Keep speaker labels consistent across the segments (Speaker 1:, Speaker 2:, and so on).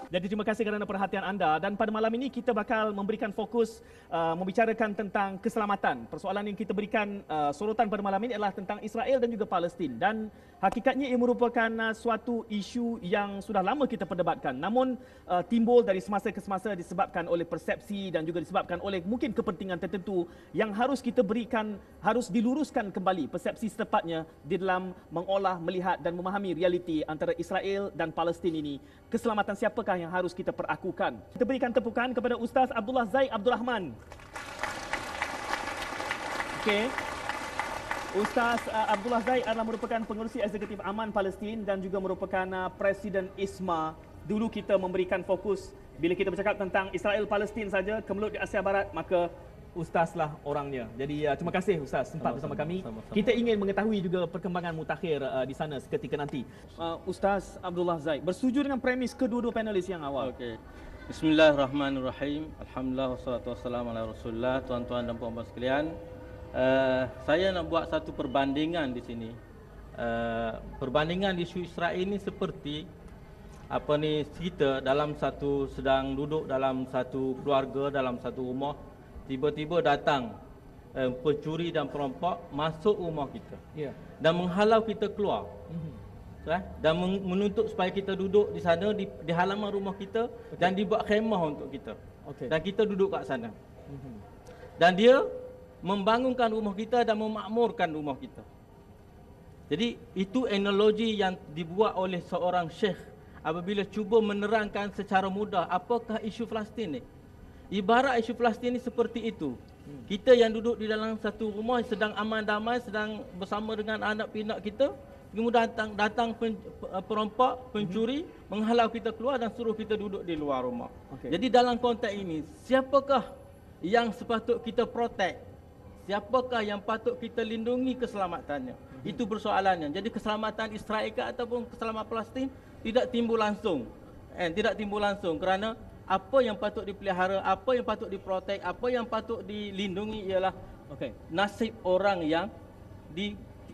Speaker 1: Jadi terima kasih kerana perhatian anda, dan pada malam ini kita bakal memberikan fokus membicarakan tentang keselamatan. Persoalan yang kita berikan sorotan pada malam ini adalah tentang Israel dan juga Palestin, dan hakikatnya ia merupakan suatu isu yang sudah lama kita perdebatkan, namun timbul dari semasa ke semasa disebabkan oleh persepsi dan juga disebabkan oleh mungkin kepentingan tertentu yang harus kita berikan, harus diluruskan kembali persepsi setepatnya di dalam mengolah, melihat dan memahami realiti antara Israel dan Palestin ini. Keselamatan siapakah yang harus kita perakukan? Kita berikan tepukan kepada Ustaz Abdullah Zaid Abdul Rahman. Okey. Ustaz Abdullah Zaid adalah merupakan pengerusi eksekutif Aman Palestin dan juga merupakan Presiden ISMA. Dulu kita memberikan fokus bila kita bercakap tentang Israel Palestin saja, kemelut di Asia Barat, maka Ustaz lah orangnya. Jadi terima kasih Ustaz sempat bersama kami. Kita ingin mengetahui juga perkembangan mutakhir di sana seketika nanti. Ustaz Abdullah Zaid, bersetuju dengan premis kedua-dua panelis yang awal?
Speaker 2: Okey. Bismillahirrahmanirrahim. Alhamdulillah wassalatu wassalamu ala Rasulillah. Tuan-tuan dan puan-puan sekalian, saya nak buat satu perbandingan di sini. Perbandingan isu Israel ini seperti kita dalam sedang duduk dalam satu keluarga, dalam satu rumah. Tiba-tiba datang pencuri dan perampok masuk rumah kita, dan menghalau kita keluar, dan menuntut supaya kita duduk di sana di halaman rumah kita, dan dibuat khemah untuk kita, dan kita duduk kat sana, dan dia membangunkan rumah kita dan memakmurkan rumah kita. Jadi itu analogi yang dibuat oleh seorang syekh apabila cuba menerangkan secara mudah apakah isu Palestin ni. Ibarat isu Palestin ini seperti itu. Kita yang duduk di dalam satu rumah sedang aman damai, sedang bersama dengan anak pinak kita, kemudian datang perampok, pencuri, menghalau kita keluar dan suruh kita duduk di luar rumah. Jadi dalam konteks ini, siapakah yang sepatut kita protect? Siapakah yang patut kita lindungi keselamatannya? Itu persoalannya. Jadi keselamatan Israel ataupun keselamatan Palestin tidak timbul langsung. Tidak timbul langsung kerana apa yang patut dipelihara, apa yang patut diprotek, apa yang patut dilindungi ialah nasib orang yang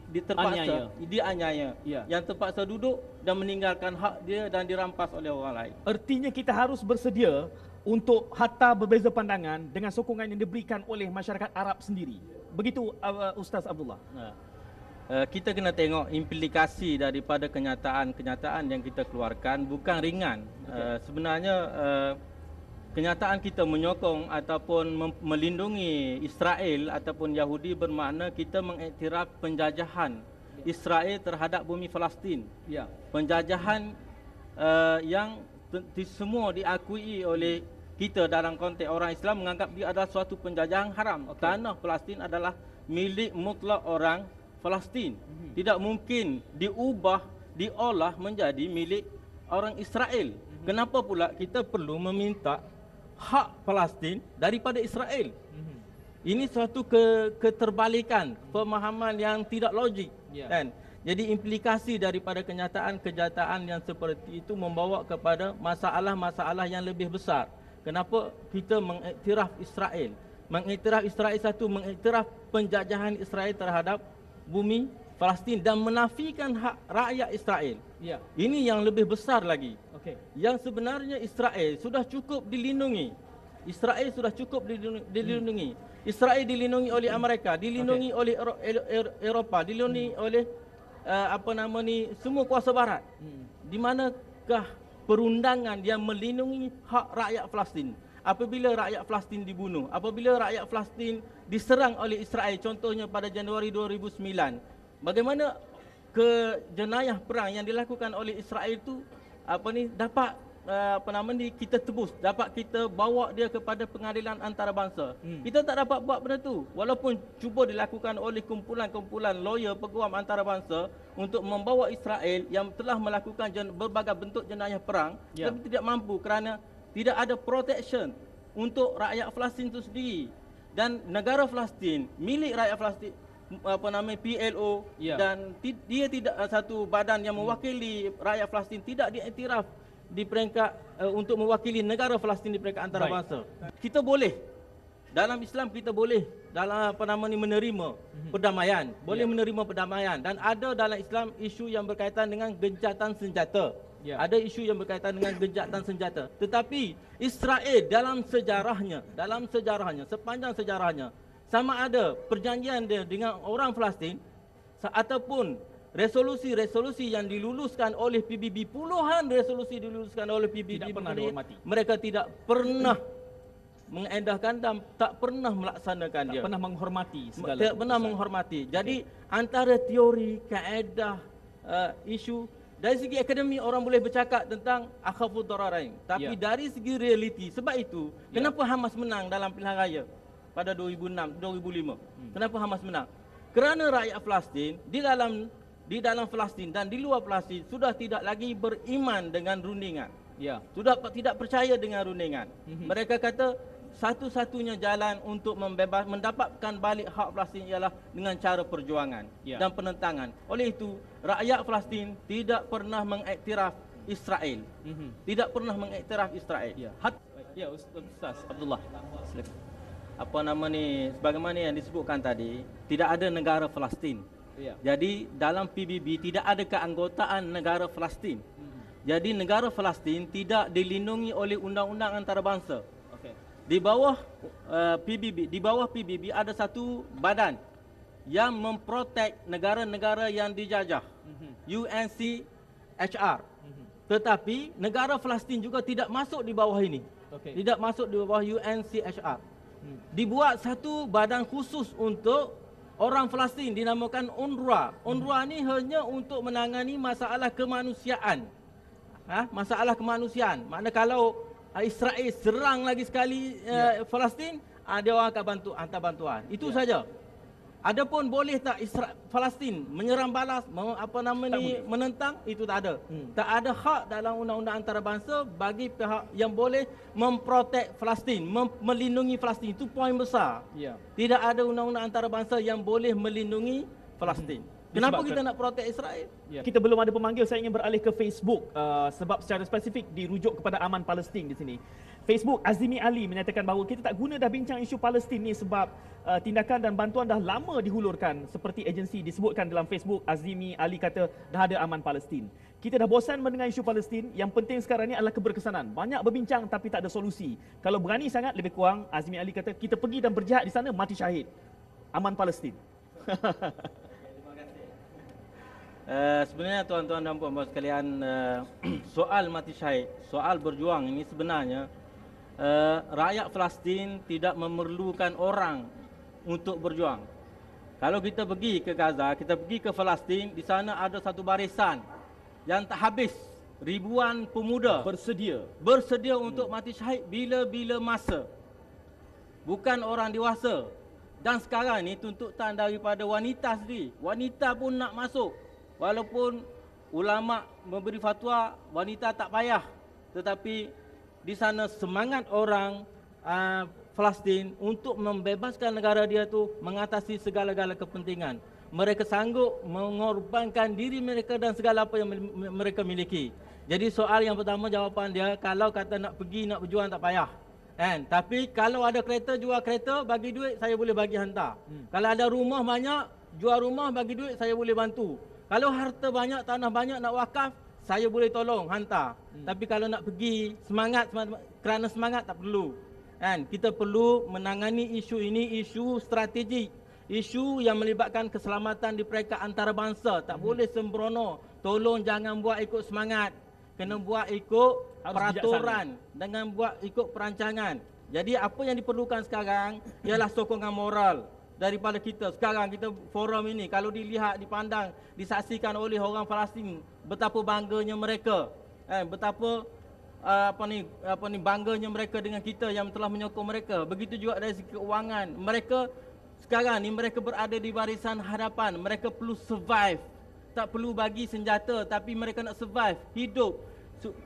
Speaker 2: terpaksa dianiaya, yang terpaksa duduk dan meninggalkan hak dia dan dirampas oleh orang lain.
Speaker 1: Artinya kita harus bersedia untuk hatta berbeza pandangan dengan sokongan yang diberikan oleh masyarakat Arab sendiri. Begitu Ustaz Abdullah.
Speaker 2: Kita kena tengok implikasi daripada kenyataan-kenyataan yang kita keluarkan bukan ringan. Sebenarnya kenyataan kita menyokong ataupun melindungi Israel ataupun Yahudi bermakna kita mengiktiraf penjajahan Israel terhadap bumi Palestin. Penjajahan yang semua diakui oleh kita dalam konteks orang Islam menganggap dia adalah suatu penjajahan haram. Tanah Palestin adalah milik mutlak orang Palestin. Tidak mungkin diubah, diolah menjadi milik orang Israel. Kenapa pula kita perlu meminta hak Palestin daripada Israel? Ini suatu keterbalikan, pemahaman yang tidak logik. Kan? Jadi implikasi daripada kenyataan yang seperti itu membawa kepada masalah-masalah yang lebih besar. Kenapa kita mengiktiraf Israel? Mengiktiraf Israel satu, mengiktiraf penjajahan Israel terhadap bumi Palestin dan menafikan hak rakyat Israel. Ini yang lebih besar lagi. Yang sebenarnya Israel sudah cukup dilindungi. Israel sudah cukup dilindungi. Israel dilindungi oleh Amerika, dilindungi oleh Eropah, dilindungi oleh semua kuasa barat. Di manakah perundangan yang melindungi hak rakyat Palestin? Apabila rakyat Palestin dibunuh, apabila rakyat Palestin diserang oleh Israel, contohnya pada Januari 2009, bagaimana jenayah perang yang dilakukan oleh Israel itu dapat kita tebus, dapat kita bawa dia kepada pengadilan antarabangsa. Kita tak dapat buat benda tu, walaupun cuba dilakukan oleh kumpulan-kumpulan lawyer peguam antarabangsa untuk membawa Israel yang telah melakukan berbagai bentuk jenayah perang, tapi tidak mampu kerana tidak ada protection untuk rakyat Palestin itu sendiri. Dan negara Palestin, milik rakyat Palestin, PLO, dan dia tidak satu badan yang mewakili rakyat Palestin, tidak diiktiraf di peringkat untuk mewakili negara Palestin di peringkat antarabangsa. Kita boleh dalam Islam, kita boleh dalam menerima perdamaian, boleh menerima perdamaian, dan ada dalam Islam isu yang berkaitan dengan gencatan senjata.
Speaker 1: Ya.
Speaker 2: Ada isu yang berkaitan dengan gencatan senjata. Tetapi Israel dalam sejarahnya, sepanjang sejarahnya, sama ada perjanjian dia dengan orang Palestin ataupun resolusi-resolusi yang diluluskan oleh PBB, puluhan resolusi diluluskan oleh PBB,
Speaker 1: Tidak pernah dihormati.
Speaker 2: mereka tidak pernah mengendahkan dan tak pernah melaksanakan dia.
Speaker 1: Tak pernah menghormati segala
Speaker 2: Tidak pernah
Speaker 1: keputusan.
Speaker 2: menghormati. Jadi antara teori, kaedah, isu, dari segi akademik orang boleh bercakap tentang akhafud dararain. Tapi
Speaker 1: Ya.
Speaker 2: dari segi realiti, sebab itu
Speaker 1: Ya.
Speaker 2: kenapa Hamas menang dalam pilihan raya pada 2006, 2005? Kenapa Hamas menang? Kerana rakyat Palestin di dalam Palestin dan di luar Palestin sudah tidak lagi beriman dengan rundingan.
Speaker 1: Ya.
Speaker 2: Sudah tidak percaya dengan rundingan. Mereka kata satu-satunya jalan untuk mendapatkan balik hak Palestin ialah dengan cara perjuangan
Speaker 1: Ya.
Speaker 2: dan penentangan. Oleh itu, rakyat Palestin tidak pernah mengiktiraf Israel. Tidak pernah mengiktiraf Israel.
Speaker 1: Ya. Ya, Ustaz Abdullah. Silakan.
Speaker 2: Apa nama ni, sebagaimana yang disebutkan tadi, tidak ada negara Palestin.
Speaker 1: Ya.
Speaker 2: Jadi dalam PBB tidak ada keanggotaan negara Palestin. Jadi negara Palestin tidak dilindungi oleh undang-undang antarabangsa.
Speaker 1: Okey.
Speaker 2: Di bawah PBB ada satu badan yang memprotek negara-negara yang dijajah. UNCHR. Tetapi negara Palestin juga tidak masuk di bawah ini.
Speaker 1: Okey.
Speaker 2: Tidak masuk di bawah UNCHR. Dibuat satu badan khusus untuk orang Palestin dinamakan UNRWA. UNRWA ni hanya untuk menangani masalah kemanusiaan. Masalah kemanusiaan. Makna kalau Israel serang lagi sekali Palestin, dia orang akan hantar bantuan. Itu saja. Adapun boleh tak Palestin menyerang balas, menentang, itu tak ada. Tak ada hak dalam undang-undang antarabangsa bagi pihak yang boleh memprotek Palestin, melindungi Palestin. Itu poin besar.
Speaker 1: Ya.
Speaker 2: Tidak ada undang-undang antarabangsa yang boleh melindungi Palestin. Kenapa kita nak protek Israel?
Speaker 1: Ya. Kita belum ada pemanggil, saya ingin beralih ke Facebook sebab secara spesifik dirujuk kepada aman Palestin di sini. Facebook Azimi Ali menyatakan bahawa kita tak guna dah bincang isu Palestin ni sebab tindakan dan bantuan dah lama dihulurkan seperti agensi disebutkan dalam Facebook. Azimi Ali kata dah ada aman Palestin. Kita dah bosan mendengar isu Palestin, yang penting sekarang ni adalah keberkesanan. Banyak berbincang tapi tak ada solusi. Kalau berani sangat, lebih kurang Azimi Ali kata kita pergi dan berjihad di sana, mati syahid. Aman Palestin.
Speaker 2: Sebenarnya tuan-tuan dan puan-puan sekalian, soal mati syahid, soal berjuang ini sebenarnya rakyat Palestin tidak memerlukan orang untuk berjuang. Kalau kita pergi ke Gaza, kita pergi ke Palestin, di sana ada satu barisan yang tak habis, ribuan pemuda bersedia untuk mati syahid bila-bila masa. Bukan orang dewasa. Dan sekarang ni tuntutan daripada wanita sendiri. Wanita pun nak masuk. Walaupun ulama memberi fatwa wanita tak payah, tetapi di sana semangat orang Palestin untuk membebaskan negara dia tu mengatasi segala-gala kepentingan. Mereka sanggup mengorbankan diri mereka dan segala apa yang mereka miliki. Jadi soal yang pertama, jawapan dia, kalau kata nak pergi nak berjuang tak payah. Tapi kalau ada kereta, jual kereta, bagi duit saya boleh bagi hantar. Kalau ada rumah banyak, jual rumah, bagi duit saya boleh bantu. Kalau harta banyak, tanah banyak nak wakaf, saya boleh tolong hantar. Tapi kalau nak pergi kerana semangat tak perlu. Kita perlu menangani isu ini, isu strategik, isu yang melibatkan keselamatan di peringkat antarabangsa. Tak boleh sembrono. Tolong jangan buat ikut semangat. Kena buat ikut peraturan, dengan buat ikut perancangan. Jadi apa yang diperlukan sekarang ialah sokongan moral daripada kita. Sekarang kita forum ini, kalau dilihat, dipandang, disaksikan oleh orang Palestin, betapa bangganya mereka, betapa bangganya mereka dengan kita yang telah menyokong mereka. Begitu juga dari segi keuangan. Mereka sekarang ni mereka berada di barisan hadapan. Mereka perlu survive. Tak perlu bagi senjata, tapi mereka nak survive, hidup.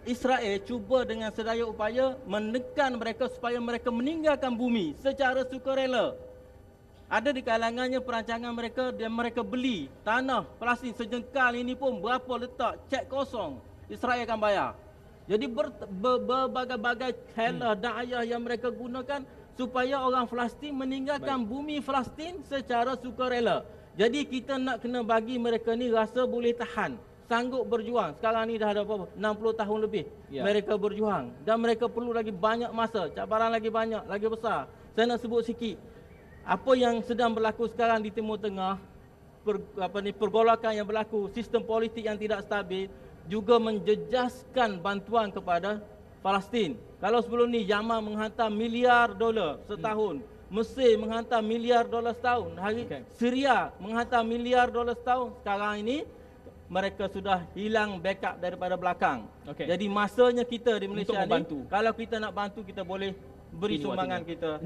Speaker 2: Israel cuba dengan sedaya upaya menekan mereka supaya mereka meninggalkan bumi secara sukarela. Ada di kalangannya perancangan mereka, dan mereka beli tanah Palestin sejengkal ini pun berapa letak, cek kosong, Israel akan bayar. Jadi berbagai-bagai helah da'ayah yang mereka gunakan supaya orang Palestin meninggalkan bumi Palestin secara sukarela. Jadi kita nak kena bagi mereka ni rasa boleh tahan. sanggup berjuang. Sekarang ni dah ada berapa? 60 tahun lebih mereka berjuang. Dan mereka perlu lagi banyak masa, cabaran lagi banyak, lagi besar. Saya nak sebut sikit. Apa yang sedang berlaku sekarang di Timur Tengah, pergolakan yang berlaku, sistem politik yang tidak stabil, juga menjejaskan bantuan kepada Palestin. Kalau sebelum ni Yaman menghantar miliar dolar setahun, Mesir menghantar miliar dolar setahun, Syria menghantar miliar dolar setahun. Sekarang ini mereka sudah hilang backup daripada belakang. Jadi masanya kita di Malaysia ni, kalau kita nak bantu, kita boleh beri sumbangan kita.